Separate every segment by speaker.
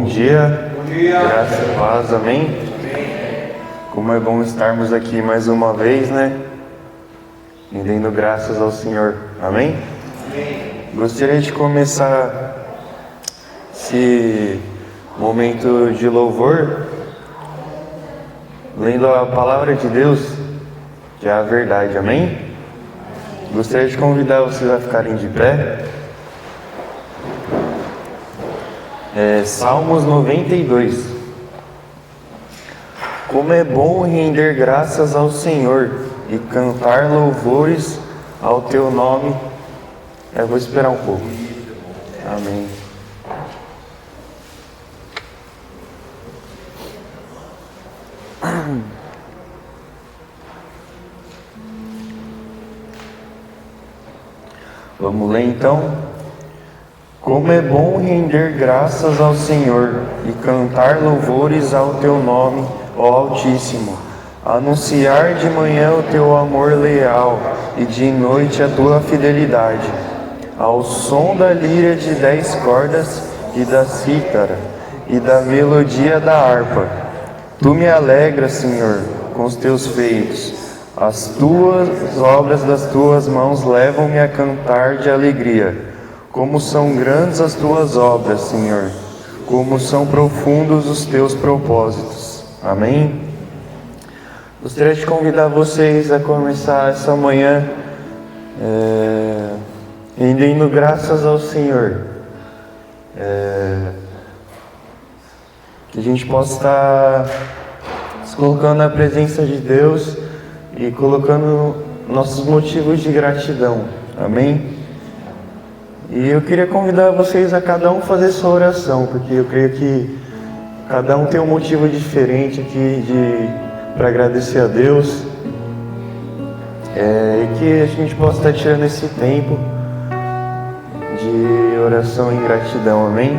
Speaker 1: dia.
Speaker 2: Bom dia.
Speaker 1: Graça e paz, amém? Como é bom estarmos aqui mais uma vez, né? Rendendo graças ao Senhor, amém? Gostaria de começar esse momento de louvor lendo a palavra de Deus, que é a verdade, amém? Gostaria de convidar vocês a ficarem de pé. Salmos 92. Como é bom render graças ao Senhor e cantar louvores ao teu nome. Eu vou esperar um pouco. Amém. Vamos ler então. Como é bom render graças ao Senhor e cantar louvores ao teu nome, ó Altíssimo. Anunciar de manhã o teu amor leal e de noite a tua fidelidade. Ao som da lira de 10 cordas e da cítara e da melodia da harpa. Tu me alegras, Senhor, com os teus feitos. As tuas obras das tuas mãos levam-me a cantar de alegria. Como são grandes as tuas obras, Senhor, como são profundos os teus propósitos. Amém? Gostaria de convidar vocês a começar essa manhã rendendo graças ao Senhor. Que a gente possa estar se colocando na presença de Deus e colocando nossos motivos de gratidão. Amém? E eu queria convidar vocês a cada um fazer sua oração, porque eu creio que cada um tem um motivo diferente aqui para agradecer a Deus. E que a gente possa estar tirando esse tempo de oração e gratidão, amém?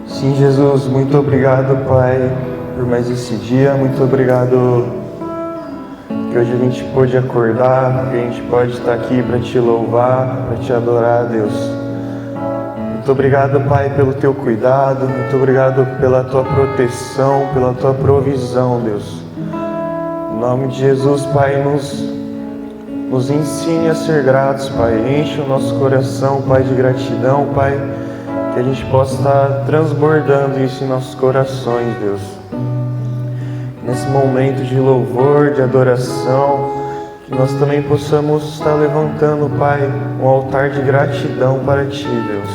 Speaker 1: Sim, Jesus, muito obrigado, Pai, por mais esse dia. Muito obrigado que hoje a gente pôde acordar, que a gente pode estar aqui para Te louvar, para Te adorar, Deus. Muito obrigado, Pai, pelo Teu cuidado. Muito obrigado pela Tua proteção, pela Tua provisão, Deus. Em nome de Jesus, Pai, nos ensine a ser gratos, Pai. Enche o nosso coração, Pai, de gratidão, Pai. Que a gente possa estar transbordando isso em nossos corações, Deus. Nesse momento de louvor, de adoração, que nós também possamos estar levantando, Pai, um altar de gratidão para Ti, Deus.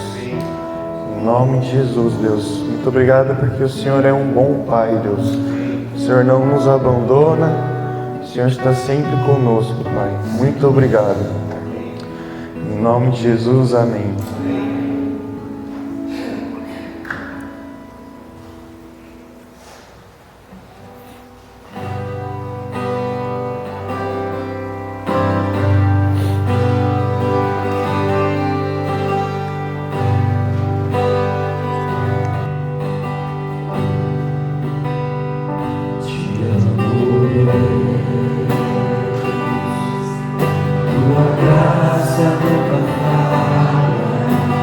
Speaker 1: Em nome de Jesus, Deus. Muito obrigado porque o Senhor é um bom Pai, Deus. O Senhor não nos abandona, o Senhor está sempre conosco, Pai. Muito obrigado. Em nome de Jesus, amém.
Speaker 3: Tua graça nunca falha.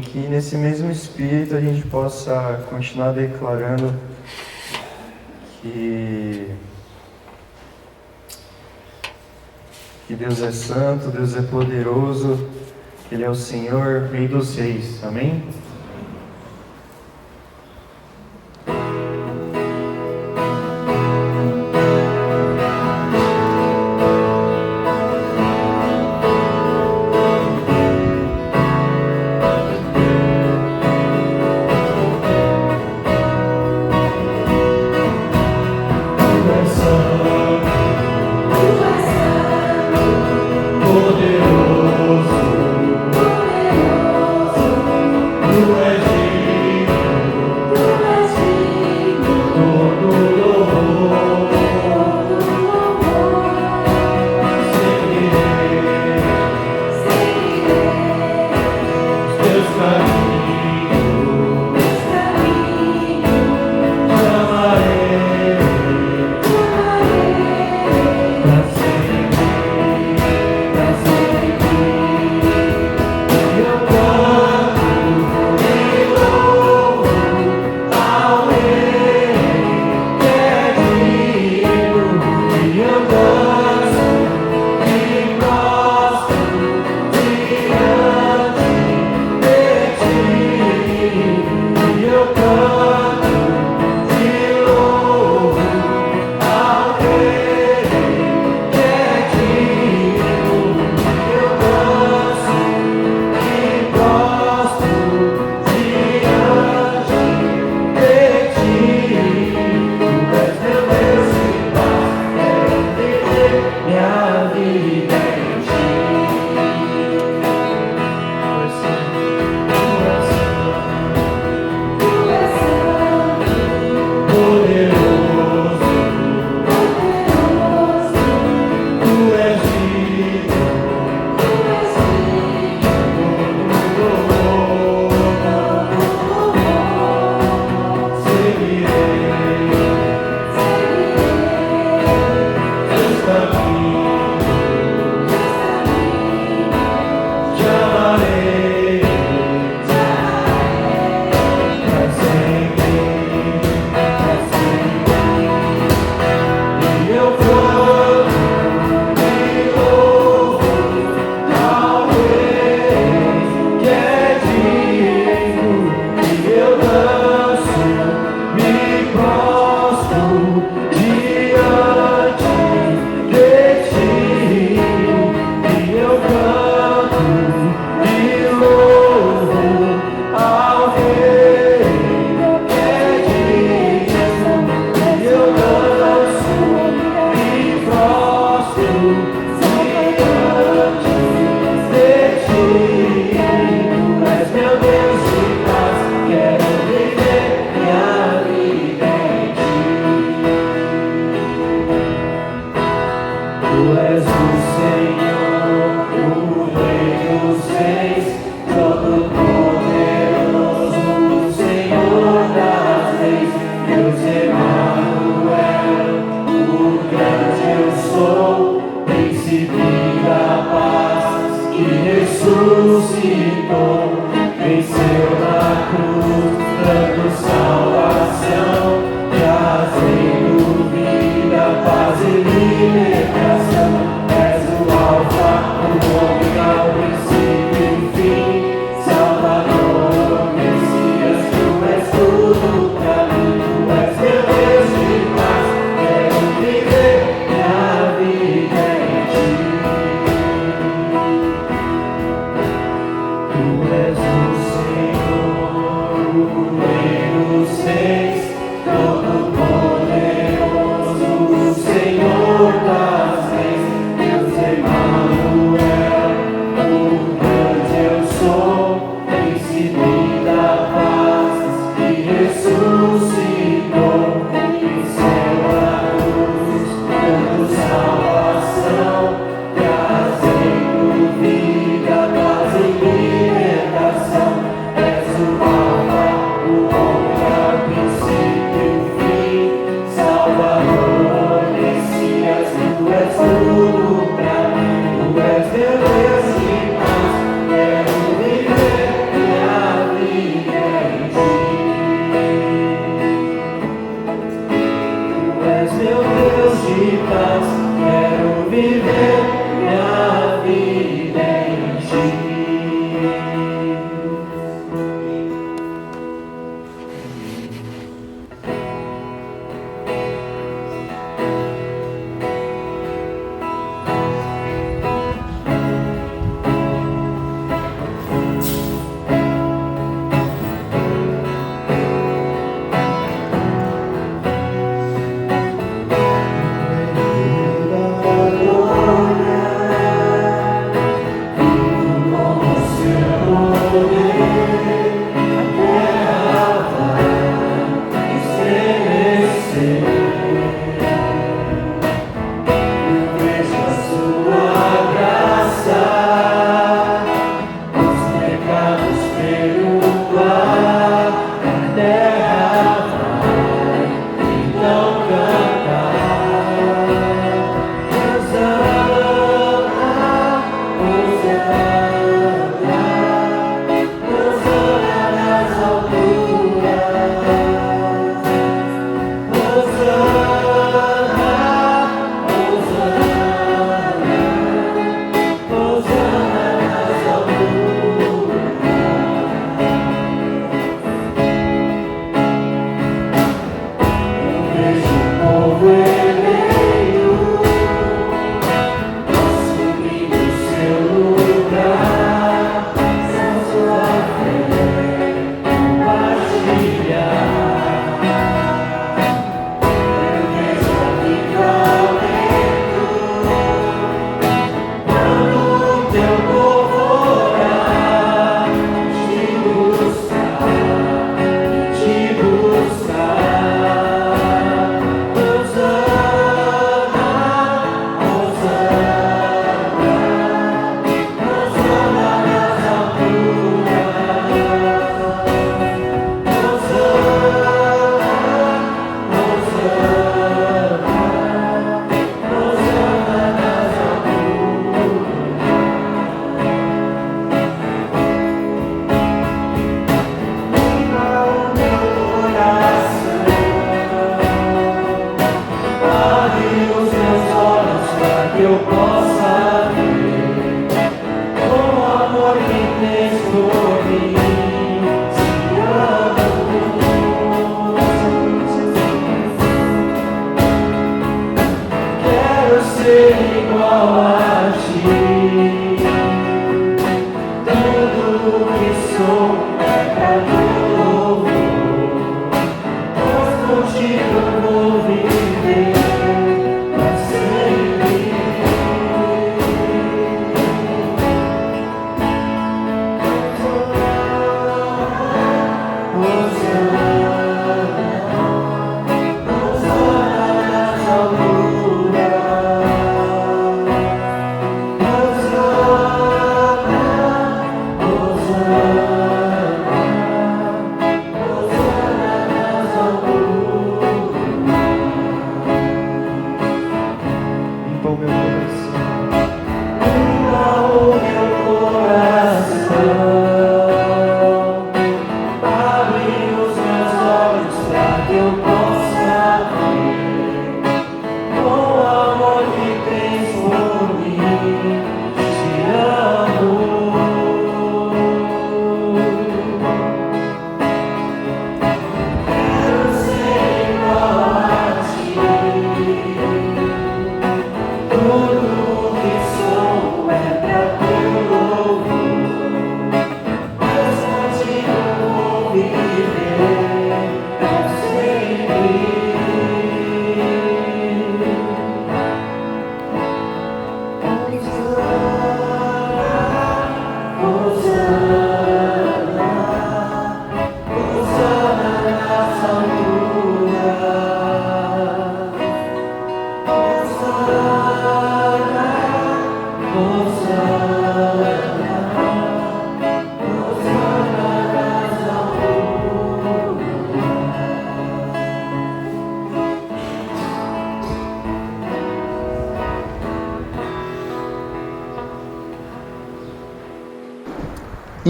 Speaker 1: Amém? Que nesse mesmo espírito a gente possa continuar declarando que Deus é santo, Deus é poderoso, que Ele é o Senhor, Rei dos Reis. Amém?
Speaker 2: Poderoso,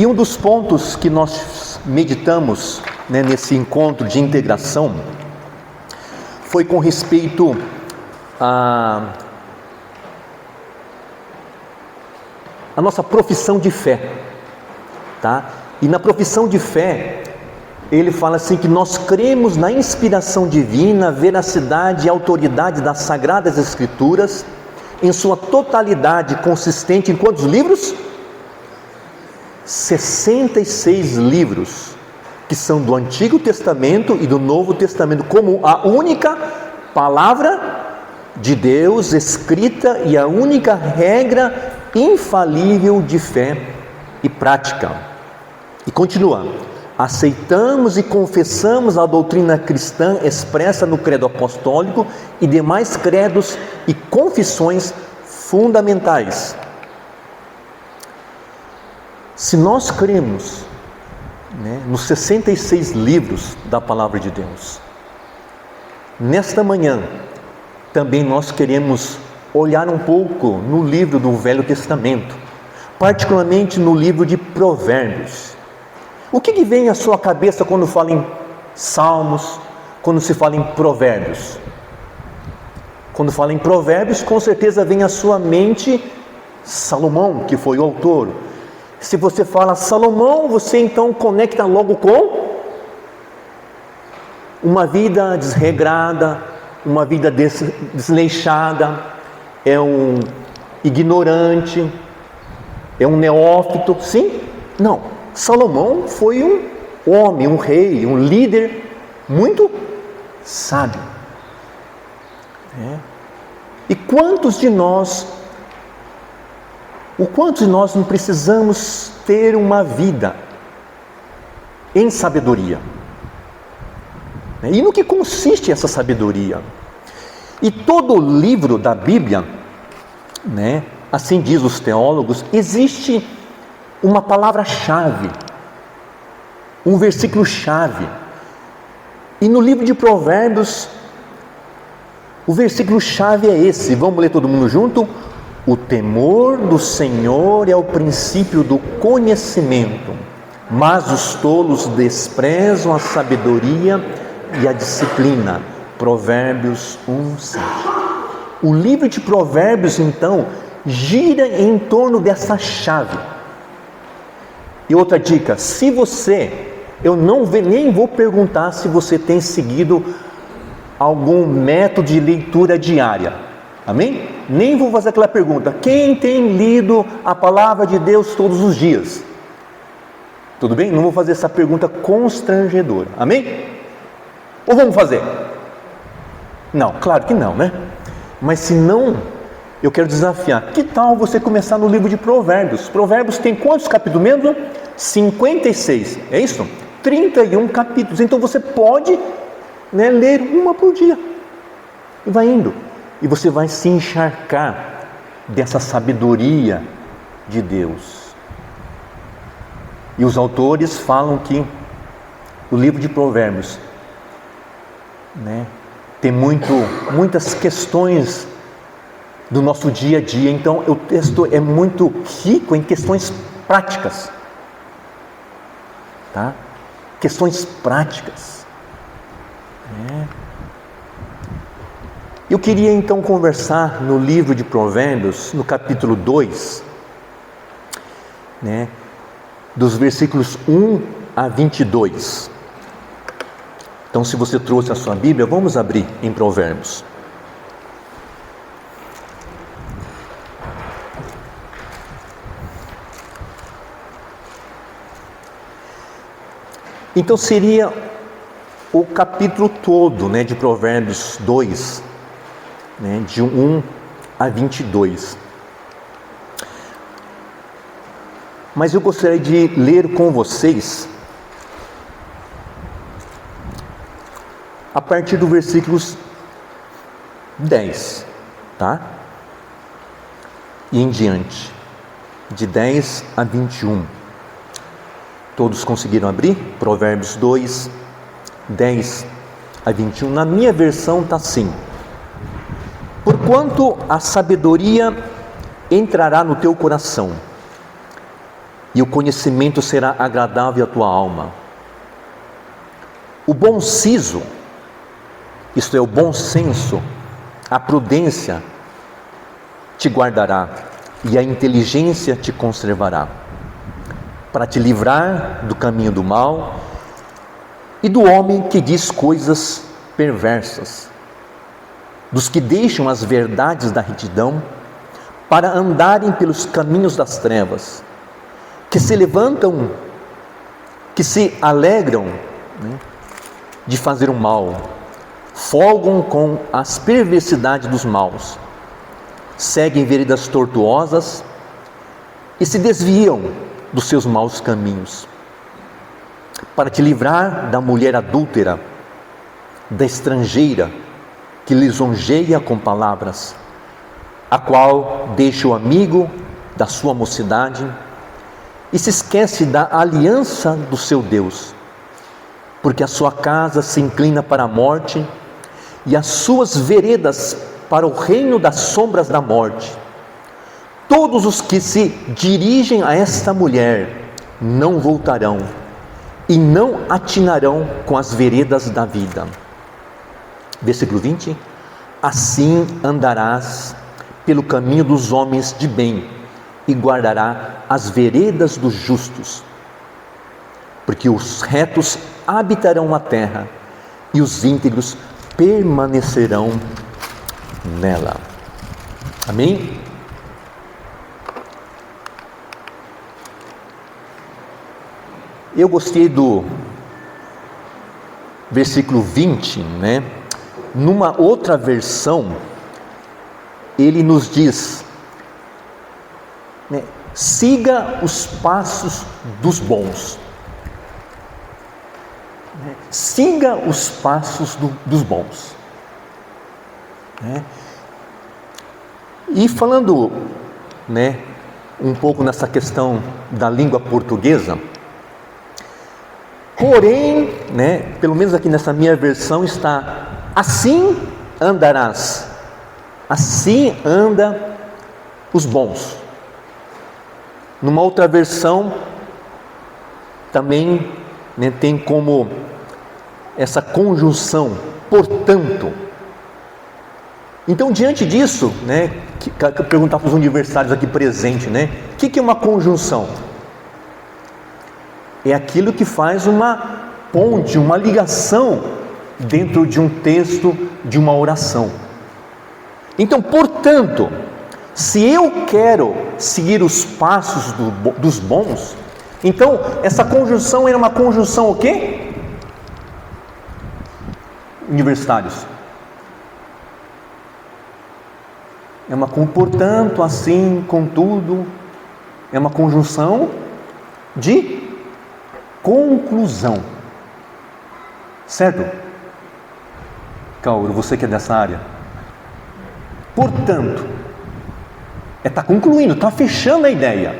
Speaker 2: E um dos pontos que nós meditamos, né, nesse encontro de integração foi com respeito a nossa profissão de fé, tá? E na profissão de fé, ele fala assim que nós cremos na inspiração divina, veracidade e autoridade das Sagradas Escrituras, em sua totalidade, consistente em quantos livros? 66 livros, que são do Antigo Testamento e do Novo Testamento, como a única palavra de Deus escrita e a única regra infalível de fé e prática. E continua: aceitamos e confessamos a doutrina cristã expressa no credo apostólico e demais credos e confissões fundamentais. Se nós cremos, né, nos 66 livros da palavra de Deus, nesta manhã também nós queremos olhar um pouco no livro do Velho Testamento, particularmente no livro de Provérbios. O que vem à sua cabeça quando fala em Salmos, quando se fala em Provérbios? Quando fala em Provérbios, com certeza vem à sua mente Salomão, que foi o autor. Se você fala Salomão, você então conecta logo com uma vida desregrada, uma vida desleixada, é um ignorante, é um neófito, sim? Não, Salomão foi um homem, um rei, um líder muito sábio. E quantos de nós não precisamos ter uma vida em sabedoria? E no que consiste essa sabedoria? E todo livro da Bíblia, né, assim diz os teólogos, existe uma palavra-chave, um versículo-chave. E no livro de Provérbios, o versículo-chave é esse. Vamos ler todo mundo junto? O temor do Senhor é o princípio do conhecimento, mas os tolos desprezam a sabedoria e a disciplina. Provérbios 1:7. O livro de Provérbios, então, gira em torno dessa chave. E outra dica: se você, nem vou perguntar se você tem seguido algum método de leitura diária, amém? Nem vou fazer aquela pergunta: quem tem lido a palavra de Deus todos os dias? Tudo bem? Não vou fazer essa pergunta constrangedora, amém? Ou vamos fazer? Não, claro que não, né? Mas se não, eu quero desafiar: que tal você começar no livro de Provérbios? Provérbios tem quantos capítulos mesmo? 56, é isso? 31 capítulos, então você pode, né, ler uma por dia, e vai indo, e você vai se encharcar dessa sabedoria de Deus. E os autores falam que o livro de Provérbios, né, tem muitas questões do nosso dia a dia, então o texto é muito rico em questões práticas, tá? Questões práticas. Eu queria então conversar no livro de Provérbios, no capítulo 2, né, dos versículos 1 a 22. Então, se você trouxe a sua Bíblia, vamos abrir em Provérbios. Então seria o capítulo todo, né, de Provérbios 2, né, de 1 a 22. Mas eu gostaria de ler com vocês a partir do versículos 10, tá? E em diante, de 10 a 21. Todos conseguiram abrir? Provérbios 2, 10 a 21. Na minha versão está assim: porquanto a sabedoria entrará no teu coração, e o conhecimento será agradável à tua alma. O bom siso, isto é, o bom senso, a prudência te guardará, e a inteligência te conservará, para te livrar do caminho do mal e do homem que diz coisas perversas, dos que deixam as verdades da retidão para andarem pelos caminhos das trevas, que se levantam, que se alegram, de fazer o mal, folgam com as perversidades dos maus, seguem veredas tortuosas e se desviam dos seus maus caminhos, para te livrar da mulher adúltera, da estrangeira que lisonjeia com palavras, a qual deixa o amigo da sua mocidade e se esquece da aliança do seu Deus, porque a sua casa se inclina para a morte e as suas veredas para o reino das sombras da morte. Todos os que se dirigem a esta mulher não voltarão e não atinarão com as veredas da vida. Versículo 20: assim andarás pelo caminho dos homens de bem e guardará as veredas dos justos, porque os retos habitarão a terra e os íntegros permanecerão nela. Amém? Eu gostei do versículo 20, Numa outra versão, ele nos diz, siga os passos dos bons. Siga os passos dos bons. E falando, um pouco nessa questão da língua portuguesa, porém, pelo menos aqui nessa minha versão está: assim andarás, assim anda os bons. Numa outra versão também tem como essa conjunção, portanto. Então, diante disso, que perguntar para os universitários aqui presentes, o que é uma conjunção? É aquilo que faz uma ponte, uma ligação dentro de um texto, de uma oração. Então, portanto, se eu quero seguir os passos dos bons, então essa conjunção era uma conjunção o quê? Universitários. É uma portanto, assim, contudo, é uma conjunção de conclusão. Certo? Cauro, você que é dessa área. Portanto, está concluindo, está fechando a ideia.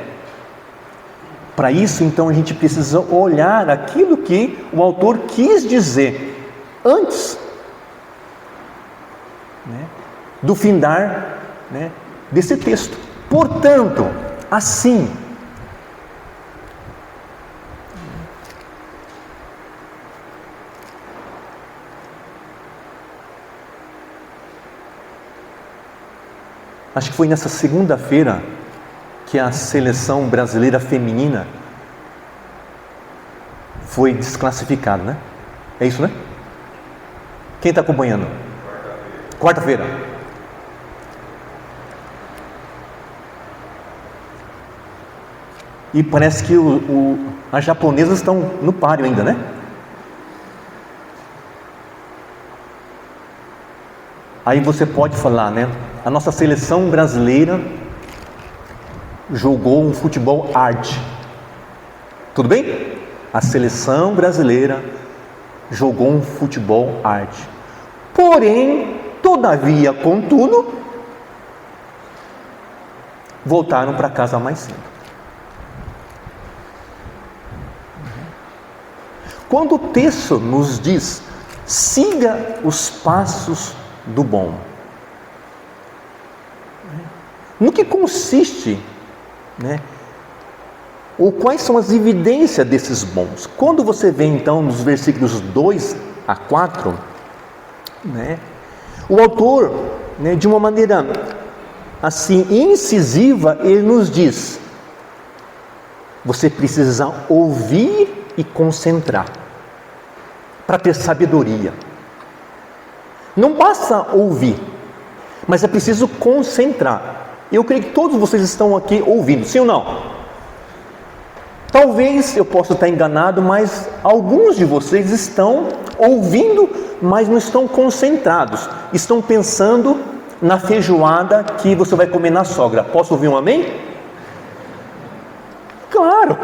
Speaker 2: Para isso, então, a gente precisa olhar aquilo que o autor quis dizer antes do findar desse texto. Portanto, assim. Acho que foi nessa segunda-feira que a seleção brasileira feminina foi desclassificada, É isso, Quem está acompanhando? Quarta-feira. E parece que as japonesas estão no páreo ainda, Aí você pode falar, A nossa seleção brasileira jogou um futebol arte. Tudo bem? A seleção brasileira jogou um futebol arte. Porém, todavia, contudo, voltaram para casa mais cedo. Quando o texto nos diz: siga os passos do bom, no que consiste Ou quais são as evidências desses bons? Quando você vê então nos versículos 2 a 4, né, o autor, né, de uma maneira assim incisiva, ele nos diz: você precisa ouvir e concentrar para ter sabedoria. Não basta ouvir, mas é preciso concentrar. Eu creio que todos vocês estão aqui ouvindo, sim ou não? Talvez eu possa estar enganado, mas alguns de vocês estão ouvindo, mas não estão concentrados. Estão pensando na feijoada que você vai comer na sogra. Posso ouvir um amém? Claro!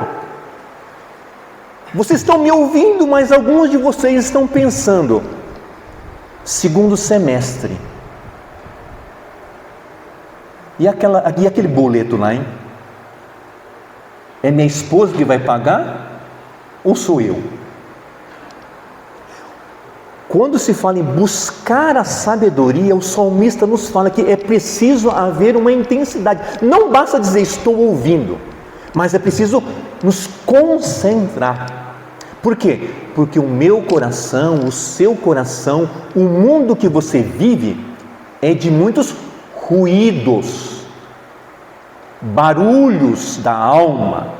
Speaker 2: Vocês estão me ouvindo, mas alguns de vocês estão pensando: segundo semestre. E aquele boleto lá, hein? É minha esposa que vai pagar ou sou eu? Quando se fala em buscar a sabedoria, o salmista nos fala que é preciso haver uma intensidade. Não basta dizer estou ouvindo, mas é preciso nos concentrar. Por quê? Porque o meu coração, o seu coração, o mundo que você vive é de muitos ruídos, barulhos da alma.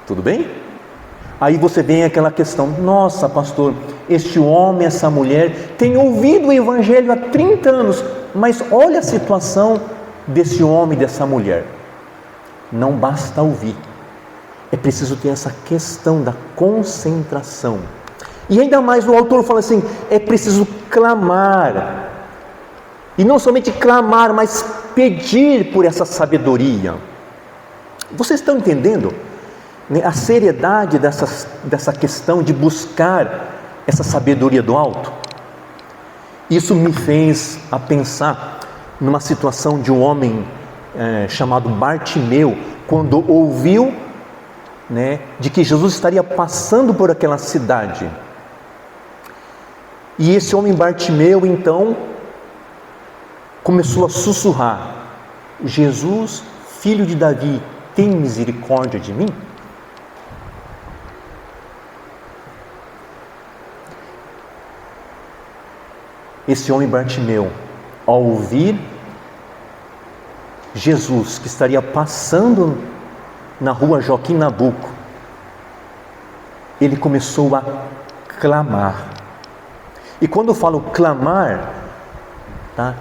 Speaker 2: Tudo bem? Aí você vem aquela questão: nossa, pastor, este homem, essa mulher tem ouvido o evangelho há 30 anos, mas olha a situação desse homem, dessa mulher. Não basta ouvir, é preciso ter essa questão da concentração. E ainda mais o autor fala assim: é preciso clamar. E não somente clamar, mas pedir por essa sabedoria. Vocês estão entendendo, né, a seriedade dessa questão de buscar essa sabedoria do alto? Isso me fez a pensar numa situação de um homem chamado Bartimeu, quando ouviu, né, de que Jesus estaria passando por aquela cidade. E esse homem Bartimeu então começou a sussurrar: Jesus, filho de Davi, tem misericórdia de mim? Esse homem Bartimeu, ao ouvir Jesus, que estaria passando na rua Joaquim Nabuco, ele começou a clamar. E quando eu falo clamar, tá,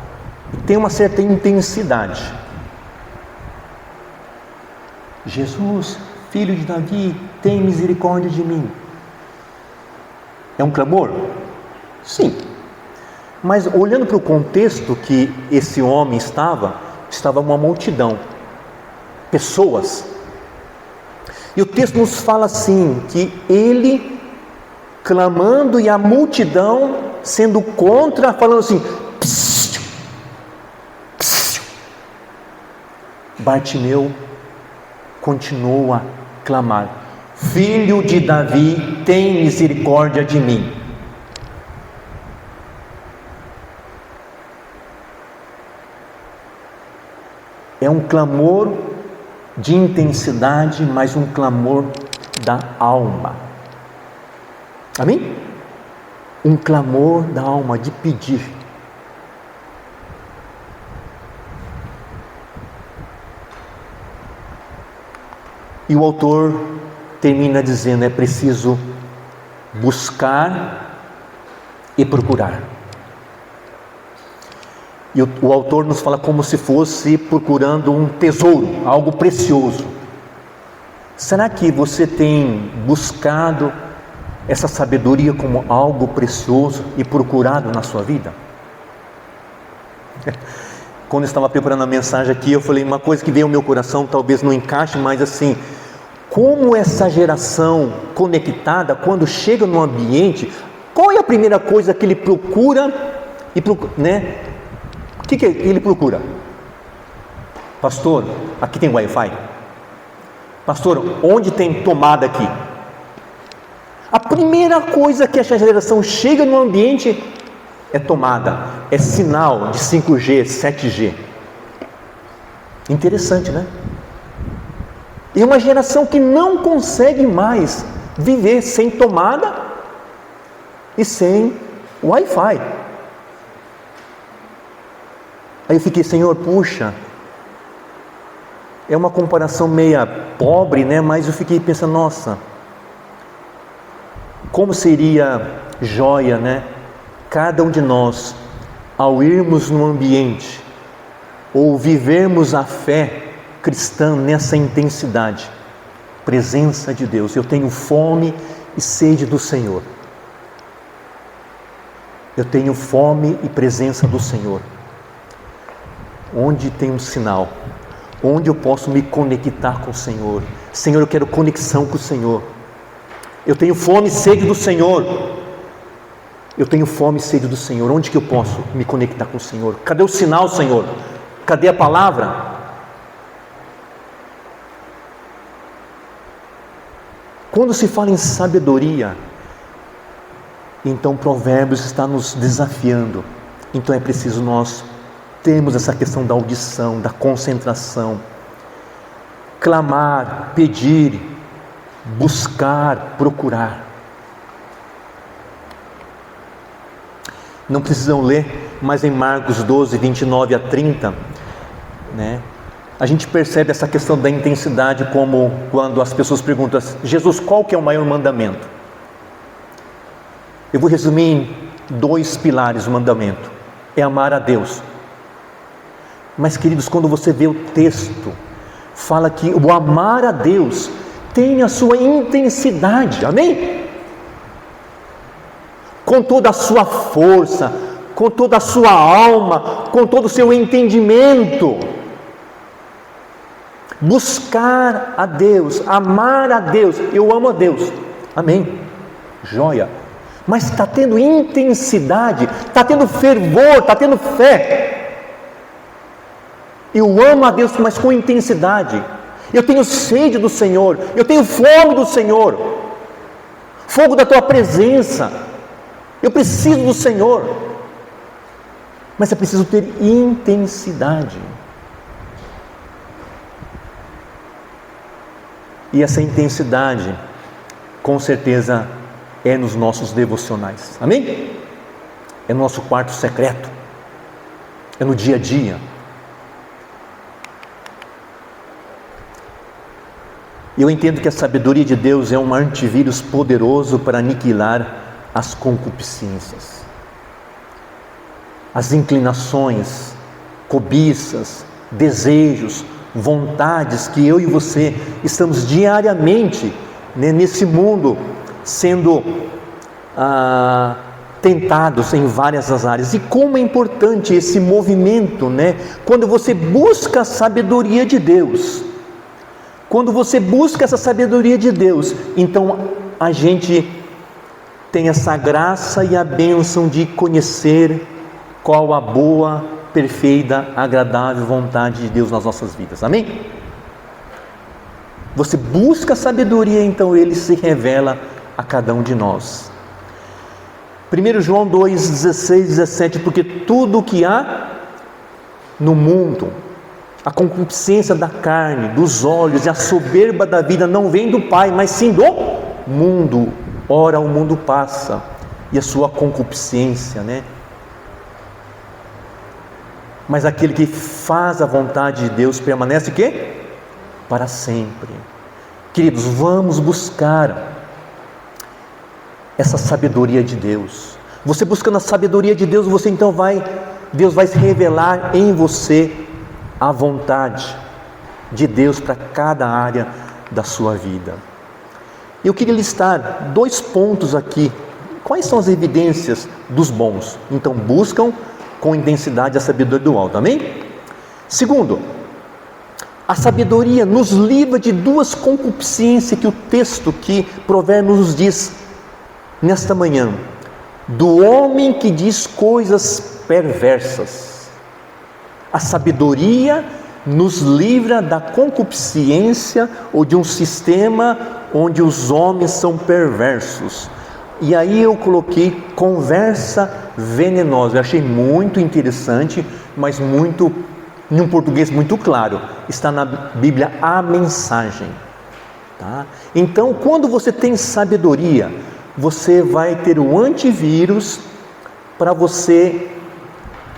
Speaker 2: tem uma certa intensidade. Jesus, filho de Davi, tem misericórdia de mim. É um clamor? Sim. Mas olhando para o contexto que esse homem estava uma multidão, pessoas. E o texto nos fala assim, que ele clamando e a multidão sendo contra, falando assim: psiu, psiu. Bartimeu continuou a clamar: filho de Davi, tem misericórdia de mim. É um clamor de intensidade, mas um clamor da alma. Amém? Um clamor da alma, de pedir. E o autor termina dizendo: é preciso buscar e procurar. E o autor nos fala como se fosse procurando um tesouro, algo precioso. Será que você tem buscado essa sabedoria como algo precioso e procurado na sua vida? Quando eu estava preparando a mensagem aqui, eu falei uma coisa que veio ao meu coração, talvez não encaixe, mas assim, como essa geração conectada, quando chega no ambiente, qual é a primeira coisa que ele procura, né? O que ele procura? Pastor, aqui tem Wi-Fi? Pastor, onde tem tomada aqui? A primeira coisa que essa geração chega no ambiente é tomada, é sinal de 5G, 7G. Interessante, né? E uma geração que não consegue mais viver sem tomada e sem Wi-Fi. Aí eu fiquei, Senhor, puxa, é uma comparação meia pobre, né? Mas eu fiquei pensando, nossa, como seria joia, né? Cada um de nós, ao irmos no ambiente, ou vivermos a fé cristã nessa intensidade, presença de Deus. Eu tenho fome e sede do Senhor. Eu tenho fome e presença do Senhor. Onde tem um sinal, onde eu posso me conectar com o Senhor. Senhor, eu quero conexão com o Senhor. Eu tenho fome e sede do Senhor. Eu tenho fome e sede do Senhor. Onde que eu posso me conectar com o Senhor? Cadê o sinal, Senhor? Cadê a palavra? Quando se fala em sabedoria, então Provérbios está nos desafiando. Então é preciso nós termos essa questão da audição, da concentração, clamar, pedir, buscar, procurar. Não precisam ler, mas em Marcos 12, 29 a 30, né? A gente percebe essa questão da intensidade, como quando as pessoas perguntam, Jesus, qual que é o maior mandamento? Eu vou resumir em 2 pilares o mandamento. É amar a Deus. Mas, queridos, quando você vê o texto, fala que o amar a Deus tem a sua intensidade, amém? Com toda a sua força, com toda a sua alma, com todo o seu entendimento. Buscar a Deus, amar a Deus, eu amo a Deus, amém? Joia. Mas está tendo intensidade, está tendo fervor, está tendo fé. Eu amo a Deus, mas com intensidade. Eu tenho sede do Senhor, eu tenho fome do Senhor, fogo da tua presença. Eu preciso do Senhor, mas é preciso ter intensidade. E essa intensidade, com certeza, é nos nossos devocionais, amém? É no nosso quarto secreto, é no dia a dia. Eu entendo que a sabedoria de Deus é um antivírus poderoso para aniquilar as concupiscências, as inclinações, cobiças, desejos, vontades que eu e você estamos diariamente, né, nesse mundo sendo tentados em várias áreas. E como é importante esse movimento, né? Quando você busca a sabedoria de Deus, quando você busca essa sabedoria de Deus, então a gente tem essa graça e a bênção de conhecer qual a boa, perfeita, agradável vontade de Deus nas nossas vidas, amém? Você busca a sabedoria, então Ele se revela a cada um de nós. 1 João 2, 16, 17, porque tudo o que há no mundo, a concupiscência da carne, dos olhos e a soberba da vida não vem do Pai, mas sim do mundo. Ora, o mundo passa e a sua concupiscência, né? Mas aquele que faz a vontade de Deus permanece o quê? Para sempre. Queridos, vamos buscar essa sabedoria de Deus. Você buscando a sabedoria de Deus, você então Deus vai se revelar em você a vontade de Deus para cada área da sua vida. Eu queria listar 2 pontos aqui. Quais são as evidências dos bons? Então, buscam com intensidade a sabedoria do alto, amém? Segundo, a sabedoria nos livra de 2 concupiscências que o texto que Provérbios nos diz nesta manhã: do homem que diz coisas perversas. A sabedoria nos livra da concupiscência ou de um sistema onde os homens são perversos. E aí eu coloquei conversa venenosa. Eu achei muito interessante, mas em um português muito claro. Está na Bíblia a mensagem. Tá? Então, quando você tem sabedoria, você vai ter o antivírus para você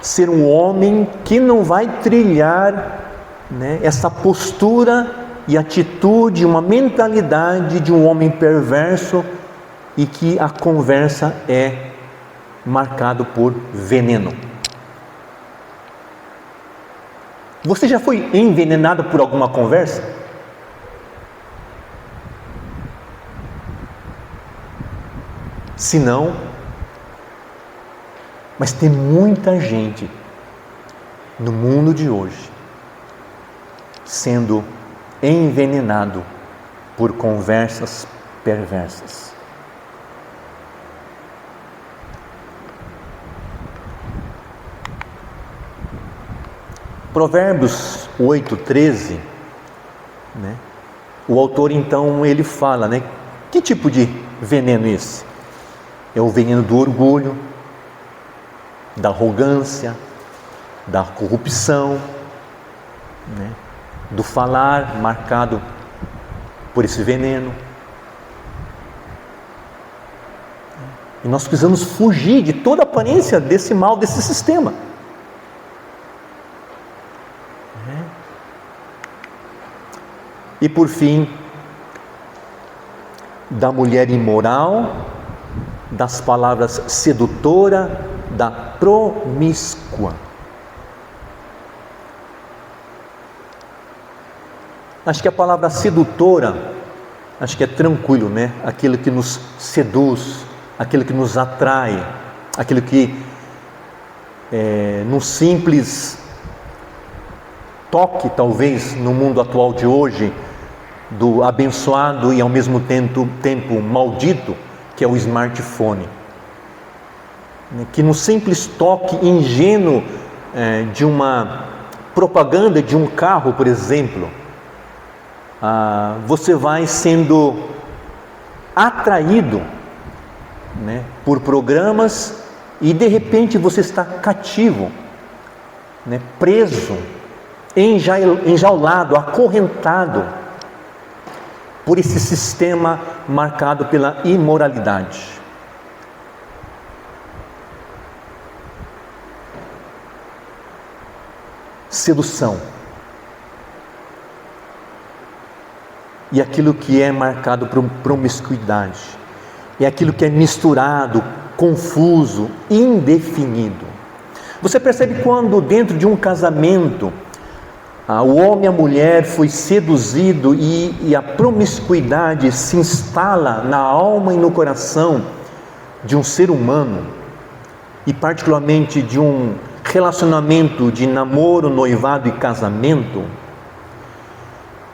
Speaker 2: ser um homem que não vai trilhar, né, essa postura e atitude, uma mentalidade de um homem perverso e que a conversa é marcado por veneno. Você já foi envenenado por alguma conversa? Se não, mas tem muita gente no mundo de hoje sendo envenenado por conversas perversas. Provérbios 8:13, né? O autor então ele fala, né? Que tipo de veneno esse? É o veneno do orgulho, da arrogância, da corrupção, né? Do falar marcado por esse veneno. E nós precisamos fugir de toda a aparência desse mal, desse sistema. E por fim, da mulher imoral, das palavras sedutora, da promíscua. Acho que a palavra sedutora, acho que é tranquilo, né? Aquilo que nos seduz, aquilo que nos atrai, aquilo que num simples toque, talvez, no mundo atual de hoje, do abençoado e ao mesmo tempo maldito, que é o smartphone, que no simples toque ingênuo de uma propaganda de um carro, por exemplo, você vai sendo atraído, né, por programas e de repente você está cativo, né, preso, enjaulado, acorrentado por esse sistema marcado pela imoralidade. Sedução. E aquilo que é marcado por promiscuidade. É aquilo que é misturado, confuso, indefinido. Você percebe quando dentro de um casamento o homem e a mulher foi seduzido e a promiscuidade se instala na alma e no coração de um ser humano, e particularmente de um relacionamento de namoro, noivado e casamento,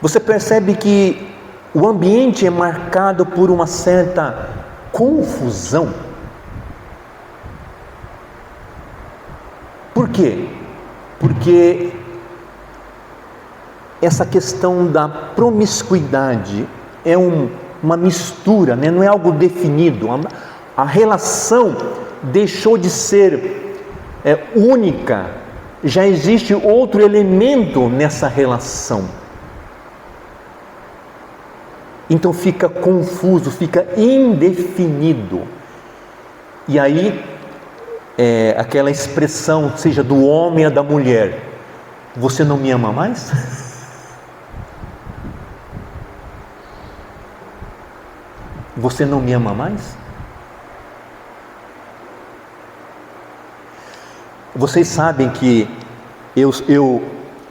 Speaker 2: você percebe que o ambiente é marcado por uma certa confusão. Por quê? Porque essa questão da promiscuidade é uma mistura, né? Não é algo definido. A relação deixou de ser única, já existe outro elemento nessa relação. Então fica confuso, fica indefinido. E aí, aquela expressão, seja do homem ou da mulher: você não me ama mais? Você não me ama mais? Vocês sabem que eu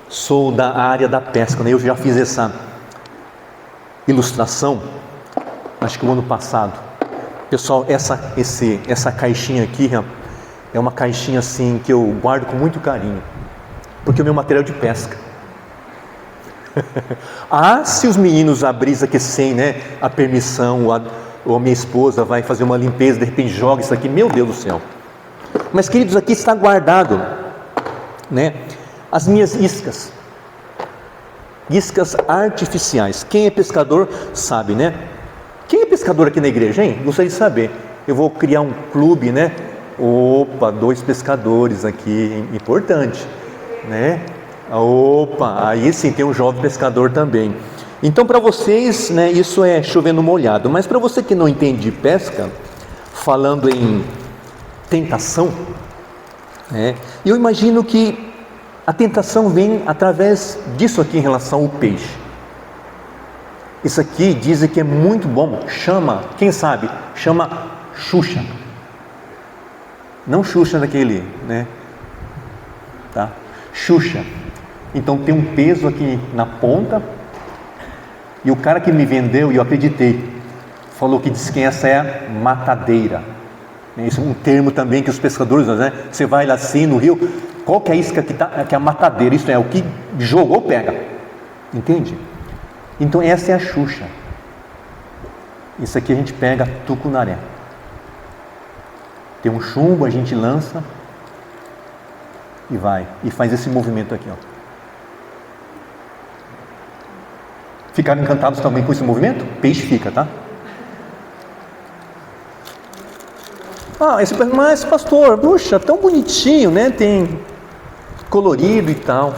Speaker 2: sou da área da pesca, né? Eu já fiz essa ilustração, acho que o ano passado. Pessoal, essa caixinha aqui é uma caixinha assim que eu guardo com muito carinho, porque é o meu material de pesca. Se os meninos abrirem aqui sem, né, a permissão, ou a minha esposa vai fazer uma limpeza, de repente joga isso aqui, meu Deus do céu. Mas queridos, aqui está guardado, né, as minhas iscas artificiais. Quem é pescador sabe, né? Quem é pescador aqui na igreja, hein? Gostaria de saber. Eu vou criar um clube, né? Opa, 2 pescadores aqui, importante, né? Opa, aí sim tem um jovem pescador também. Então, para vocês, né, isso é chovendo molhado, mas para você que não entende de pesca, falando em tentação, eu imagino que a tentação vem através disso aqui em relação ao peixe. Isso aqui dizem que é muito bom, chama, quem sabe, chama Xuxa. Não Xuxa daquele, né? Tá? Xuxa. Então tem um peso aqui na ponta. E o cara que me vendeu, e eu acreditei, falou que diz que essa é a matadeira. Isso é um termo também que os pescadores, né? Você vai lá assim no rio, qual que é a isca que é a matadeira? Isso é o que jogou, pega. Entende? Então essa é a Xuxa. Isso aqui a gente pega tucunaré. Tem um chumbo, a gente lança e vai. E faz esse movimento aqui, ó. Ficaram encantados também com esse movimento? Peixe fica, tá? Mas pastor, puxa, tão bonitinho, né? Tem colorido e tal.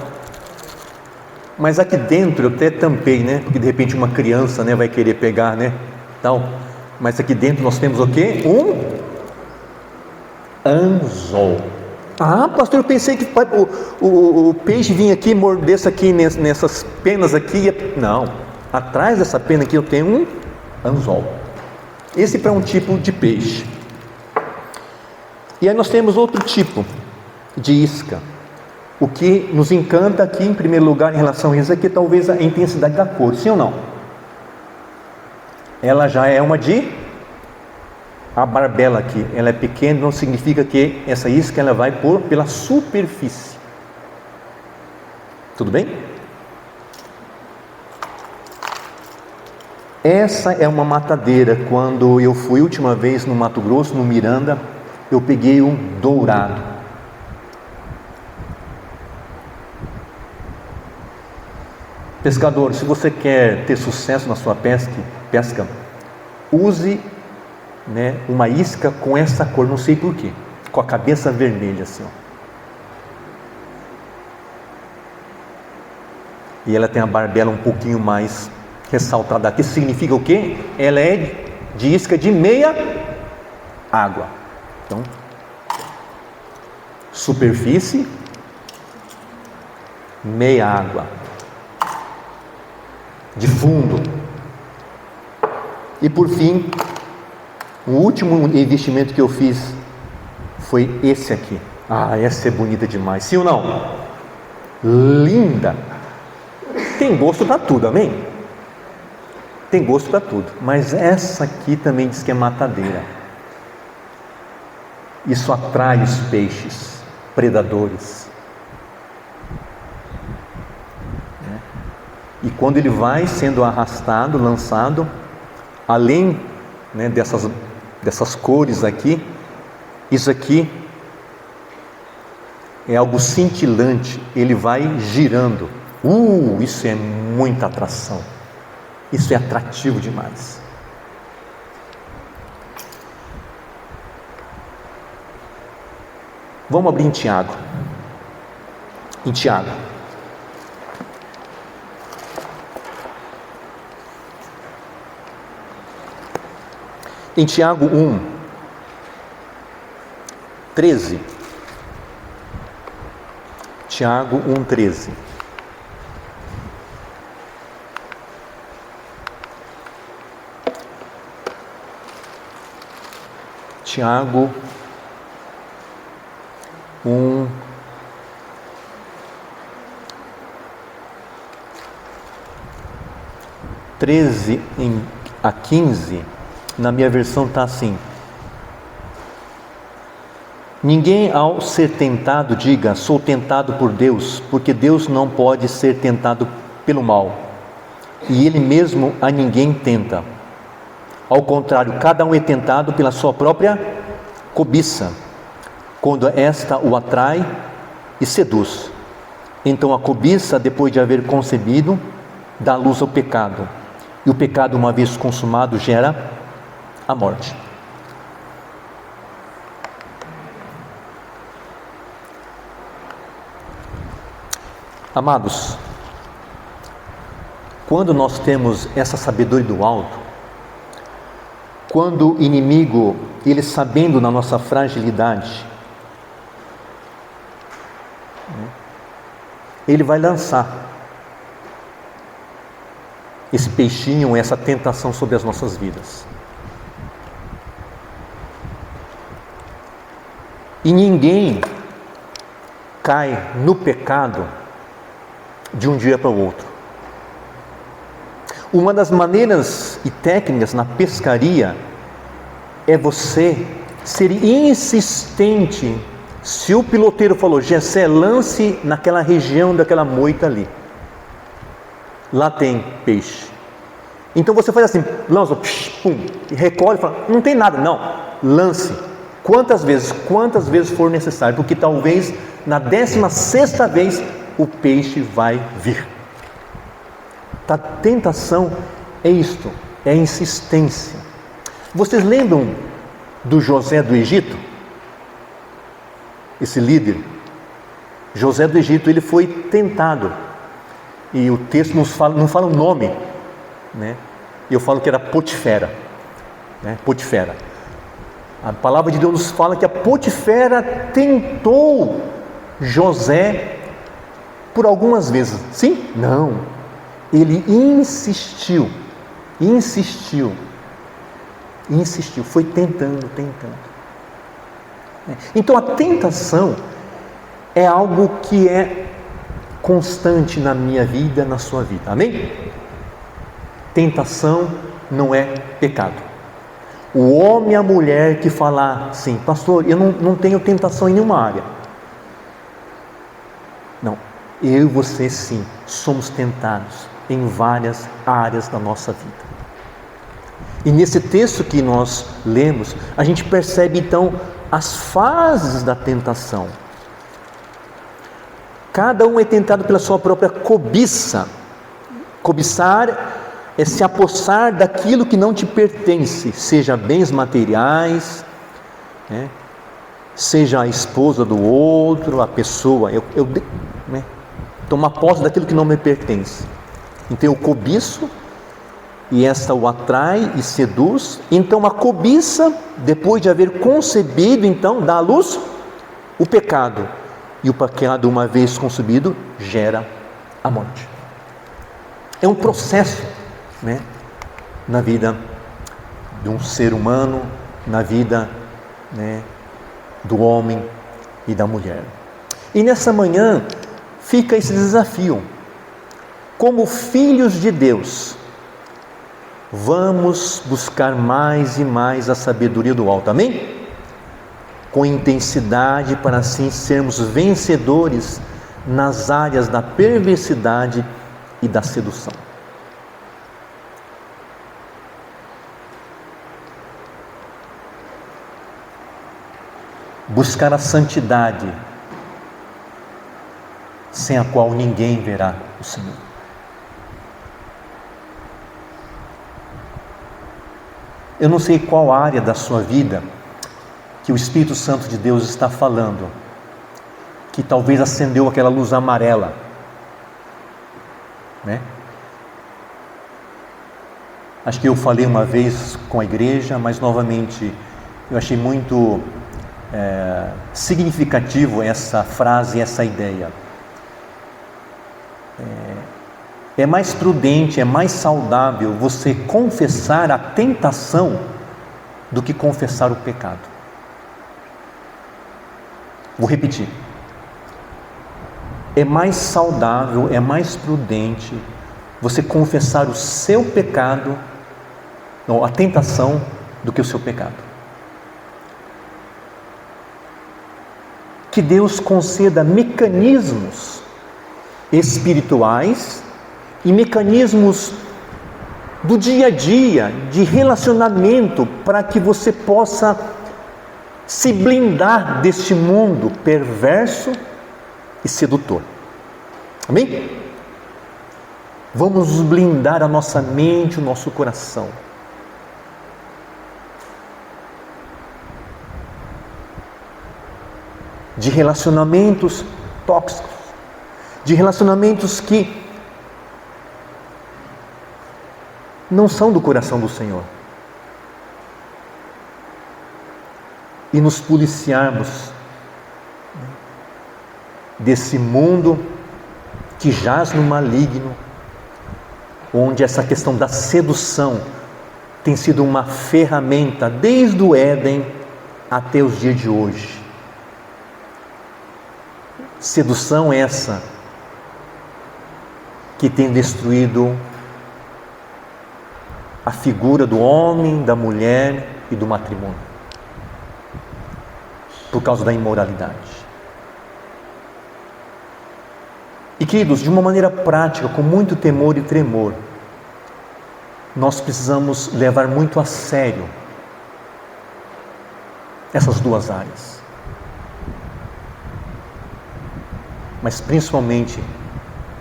Speaker 2: Mas aqui dentro eu até tampei, né? Porque de repente uma criança, né, vai querer pegar, né? Tal. Mas aqui dentro nós temos o quê? Um anzol. Ah, pastor, eu pensei que o peixe vinha aqui, mordesse aqui nessas penas aqui. Não, atrás dessa pena aqui eu tenho um anzol. Esse para um tipo de peixe. E aí nós temos outro tipo de isca. O que nos encanta aqui, em primeiro lugar, em relação a isso aqui, talvez a intensidade da cor, sim ou não? Ela já é uma a barbela aqui, ela é pequena, não significa que essa isca ela vai pela superfície. Tudo bem? Essa é uma matadeira. Quando eu fui última vez no Mato Grosso, no Miranda, eu peguei um dourado. Pescador, se você quer ter sucesso na sua pesca, use, né, uma isca com essa cor, não sei porquê, com a cabeça vermelha assim, ó. E ela tem a barbela um pouquinho mais ressaltada aqui. Significa o quê? Ela é de isca de meia água. Então, superfície, meia água, de fundo. E por fim, o último investimento que eu fiz foi esse aqui. Ah, essa é bonita demais, sim ou não? Linda. Tem gosto para tudo, amém? Tem gosto para tudo, mas essa aqui também diz que é matadeira. Isso atrai os peixes predadores. E quando ele vai sendo arrastado, lançado, além, né, dessas cores aqui, isso aqui é algo cintilante, ele vai girando. Isso é muita atração, isso é atrativo demais. Vamos abrir em Tiago. Em Tiago. Em Tiago 1, 13. Tiago 1, 13. Tiago 1, 13 a 15. Na minha versão está assim: ninguém ao ser tentado diga, sou tentado por Deus, porque Deus não pode ser tentado pelo mal, e Ele mesmo a ninguém tenta. Ao contrário, cada um é tentado pela sua própria cobiça, quando esta o atrai e seduz. Então a cobiça, depois de haver concebido, dá luz ao pecado, e o pecado, uma vez consumado, gera a morte. Amados, quando nós temos essa sabedoria do alto, quando o inimigo, ele sabendo na nossa fragilidade, ele vai lançar esse peixinho, essa tentação sobre as nossas vidas. E ninguém cai no pecado de um dia para o outro. Uma das maneiras e técnicas na pescaria é você ser insistente. Se o piloteiro falou, Gessé, lance naquela região daquela moita ali, lá tem peixe. Então você faz assim, lança, pum, e recolhe e fala, não tem nada. Não, lance quantas vezes for necessário, porque talvez na 16ª vez o peixe vai vir. A tentação é isto, é a insistência. Vocês lembram do José do Egito? Esse líder, José do Egito, ele foi tentado. E o texto não fala o nome, né? Eu falo que era Potifera, né? Potifera. A palavra de Deus nos fala que a Potifera tentou José por algumas vezes. Sim? Não. Ele insistiu, foi tentando. Então a tentação é algo que é constante na minha vida, na sua vida, amém? Tentação não é pecado. O homem e a mulher que falar assim, pastor, eu não tenho tentação em nenhuma área. Não, eu e você sim, somos tentados em várias áreas da nossa vida. E nesse texto que nós lemos, a gente percebe então as fases da tentação. Cada um é tentado pela sua própria cobiça. Cobiçar é se apossar daquilo que não te pertence, seja bens materiais, né? Seja a esposa do outro, a pessoa, né? Tomar posse daquilo que não me pertence. Então eu cobiço, e esta o atrai e seduz. Então a cobiça, depois de haver concebido, então dá à luz o pecado. E o pecado, uma vez concebido, gera a morte. É um processo, né, na vida de um ser humano, na vida, né, do homem e da mulher. E nessa manhã fica esse desafio. Como filhos de Deus, vamos buscar mais e mais a sabedoria do alto, amém? Com intensidade, para assim sermos vencedores nas áreas da perversidade e da sedução. Buscar a santidade, sem a qual ninguém verá o Senhor. Eu não sei qual área da sua vida que o Espírito Santo de Deus está falando, que talvez acendeu aquela luz amarela, né? Acho que eu falei uma vez com a igreja, mas novamente eu achei muito significativo essa frase, essa ideia. É mais prudente, é mais saudável você confessar a tentação do que confessar o pecado. Vou repetir. É mais saudável, é mais prudente você confessar o seu pecado, não, a tentação, do que o seu pecado. Que Deus conceda mecanismos espirituais e mecanismos do dia a dia, de relacionamento, para que você possa se blindar deste mundo perverso e sedutor. Amém? Vamos blindar a nossa mente, o nosso coração. De relacionamentos tóxicos, de relacionamentos que não são do coração do Senhor. E nos policiarmos desse mundo que jaz no maligno, onde essa questão da sedução tem sido uma ferramenta desde o Éden até os dias de hoje. Sedução essa que tem destruído a figura do homem, da mulher e do matrimônio, por causa da imoralidade. E queridos, de uma maneira prática, com muito temor e tremor, nós precisamos levar muito a sério essas duas áreas. Mas principalmente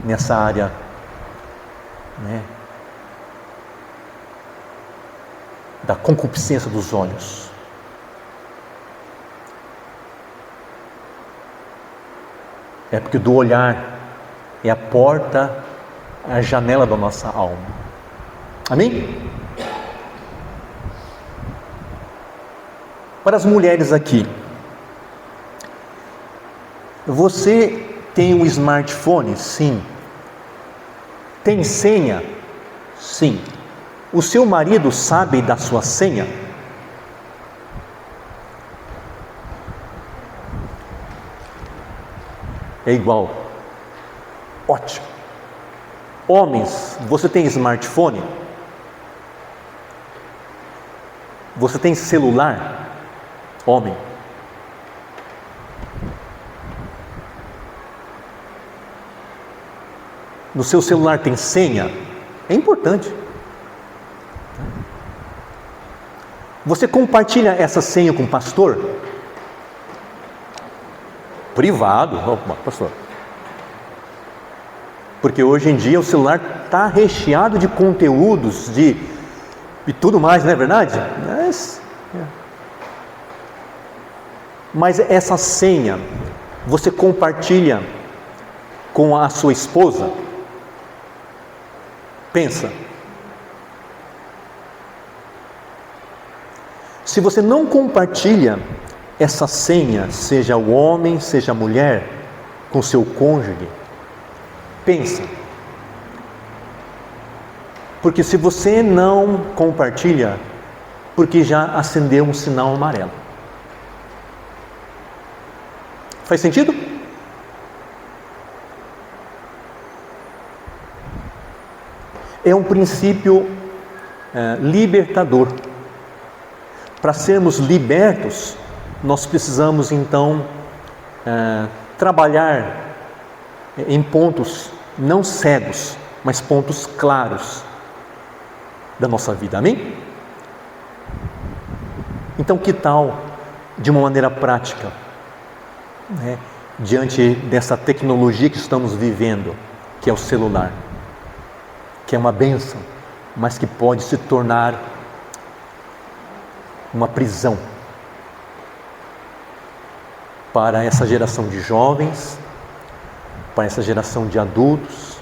Speaker 2: nessa área, da concupiscência dos olhos. É porque do olhar é a porta, a janela da nossa alma. Amém? Para as mulheres aqui, você tem um smartphone? Sim. Tem senha? Sim. O seu marido sabe da sua senha? É igual. Ótimo. Homens, você tem smartphone? Você tem celular? Homem. No seu celular tem senha? É importante. Você compartilha essa senha com o pastor? Privado, pastor. Porque hoje em dia o celular está recheado de conteúdos, de tudo mais, não é verdade? Mas essa senha, você compartilha com a sua esposa? Pensa. Se você não compartilha essa senha, seja o homem, seja a mulher, com seu cônjuge, pensa. Porque se você não compartilha, porque já acendeu um sinal amarelo. Faz sentido? É um princípio libertador. Para sermos libertos, nós precisamos então trabalhar em pontos não cegos, mas pontos claros da nossa vida, amém? Então que tal, de uma maneira prática, diante dessa tecnologia que estamos vivendo, que é o celular, que é uma bênção, mas que pode se tornar uma prisão para essa geração de jovens, para essa geração de adultos.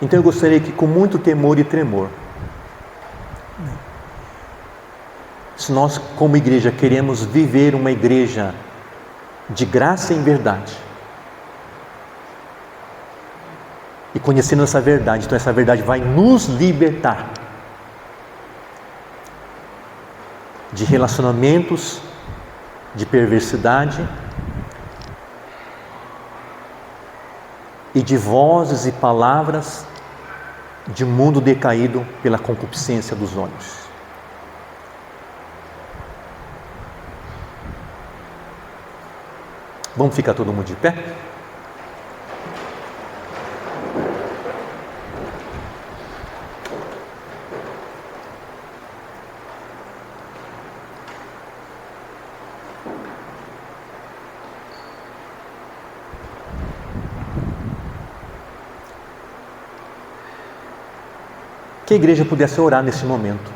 Speaker 2: Então eu gostaria que, com muito temor e tremor, se nós como igreja queremos viver uma igreja de graça em verdade, e conhecendo essa verdade, então essa verdade vai nos libertar de relacionamentos de perversidade e de vozes e palavras de mundo decaído pela concupiscência dos olhos. Vamos ficar todo mundo de pé? Que a igreja pudesse orar nesse momento,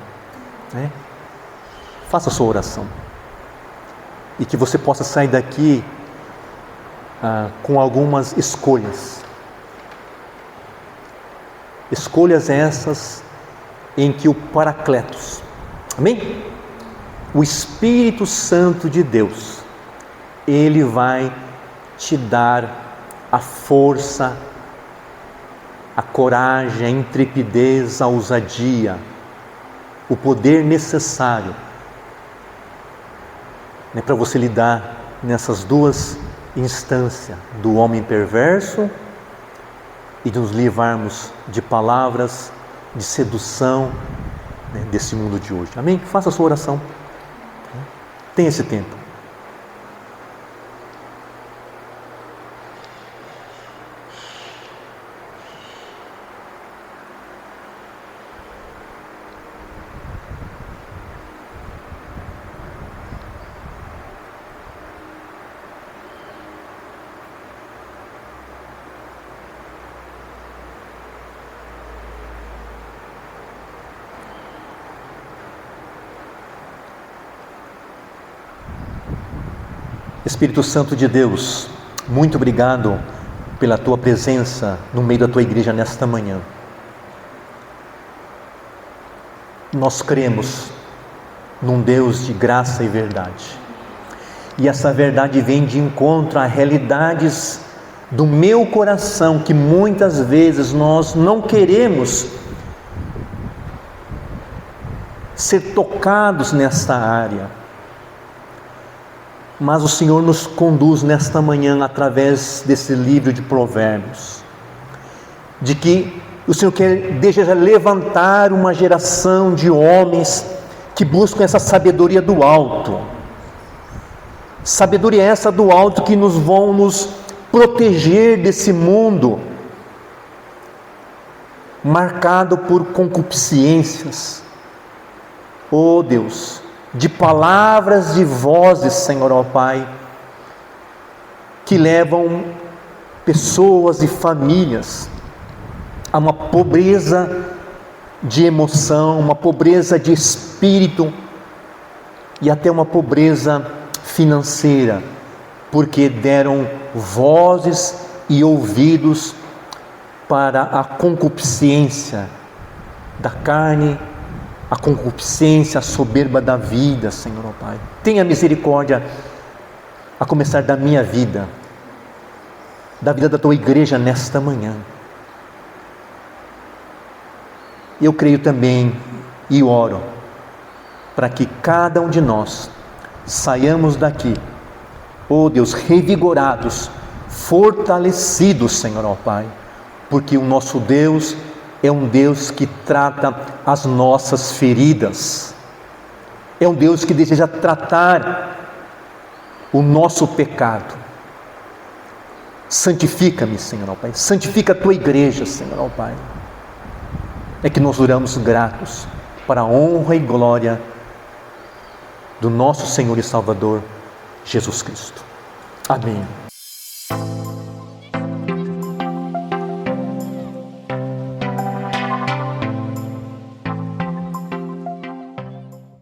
Speaker 2: Faça a sua oração e que você possa sair daqui com algumas escolhas, Escolhas essas em que o Paracletos, amém? O Espírito Santo de Deus, Ele vai te dar a força, a coragem, a intrepidez, a ousadia, o poder necessário, né, para você lidar nessas duas instâncias, do homem perverso e de nos livrarmos de palavras de sedução, né, desse mundo de hoje. Amém? Faça a sua oração. Tenha esse tempo. Espírito Santo de Deus, muito obrigado pela Tua presença no meio da Tua igreja nesta manhã. Nós cremos num Deus de graça e verdade. E essa verdade vem de encontro a realidades do meu coração que muitas vezes nós não queremos ser tocados nesta área. Mas o Senhor nos conduz nesta manhã através desse livro de Provérbios, de que o Senhor deseja levantar uma geração de homens que buscam essa sabedoria do alto, sabedoria essa do alto que vão nos proteger desse mundo marcado por concupiscências. Oh Deus, de palavras, de vozes, Senhor, ó Pai, que levam pessoas e famílias a uma pobreza de emoção, uma pobreza de espírito e até uma pobreza financeira, porque deram vozes e ouvidos para a concupiscência da carne, a concupiscência, a soberba da vida, Senhor, ó Pai. Tenha misericórdia, a começar da minha vida, da vida da Tua igreja nesta manhã. Eu creio também e oro para que cada um de nós saiamos daqui, oh Deus, revigorados, fortalecidos, Senhor, ó Pai, porque o nosso Deus é um Deus que trata as nossas feridas, é um Deus que deseja tratar o nosso pecado. Santifica-me, Senhor, ó Pai, santifica a Tua igreja, Senhor, ó Pai. É que nós oramos gratos para a honra e glória do nosso Senhor e Salvador Jesus Cristo. Amém.